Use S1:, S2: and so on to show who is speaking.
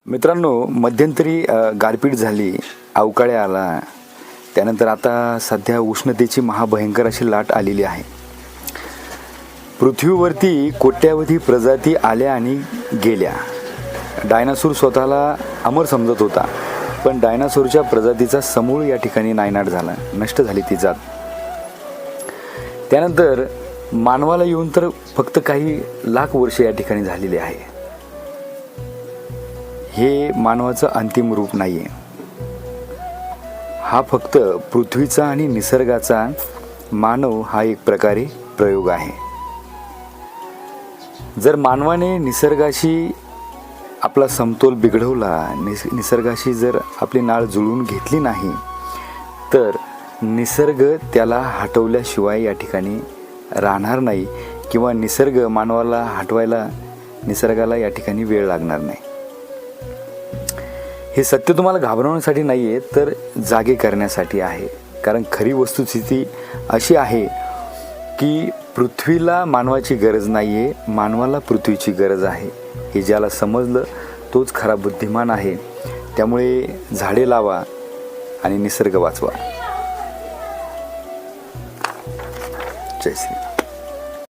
S1: मित्रांनो, मध्यंतरी गारपीट झाली, अवकाळी आला, त्यानंतर आता सध्या उष्णतेची महाभयंकर अशी लाट आलेली आहे. पृथ्वीवरती कोट्यावधी प्रजाती आल्या आणि गेल्या. डायनासोर स्वतःला अमर समजत होता, पण डायनासोरच्या प्रजातीचा समूळ या ठिकाणी नायनाट झाला, नष्ट झाली ती जात. त्यानंतर मानवाला येऊन तर फक्त काही लाख वर्षे या ठिकाणी झालेली आहे. हे मानवाचं अंतिम रूप नाही आहे. हा फक्त पृथ्वीचा आणि निसर्गाचा मानव हा एक प्रकारे प्रयोग आहे. जर मानवाने निसर्गाशी आपला समतोल बिघडवला, निसर्गाशी जर आपली नाळ जुळवून घेतली नाही, तर निसर्ग त्याला हटवल्याशिवाय या ठिकाणी राहणार नाही, किंवा निसर्ग मानवाला हटवायला निसर्गाला या ठिकाणी वेळ लागणार नाही. हे सत्य तुम्हाला घाबरवण्यासाठी नाही आहे, तर जागे करण्यासाठी आहे. कारण खरी वस्तुस्थिती अशी आहे की पृथ्वीला मानवाची गरज नाही आहे, मानवाला पृथ्वीची गरज आहे. हे ज्याला समजलं तोच खरा बुद्धिमान आहे. त्यामुळे झाडे लावा आणि निसर्ग वाचवा. जय श्री.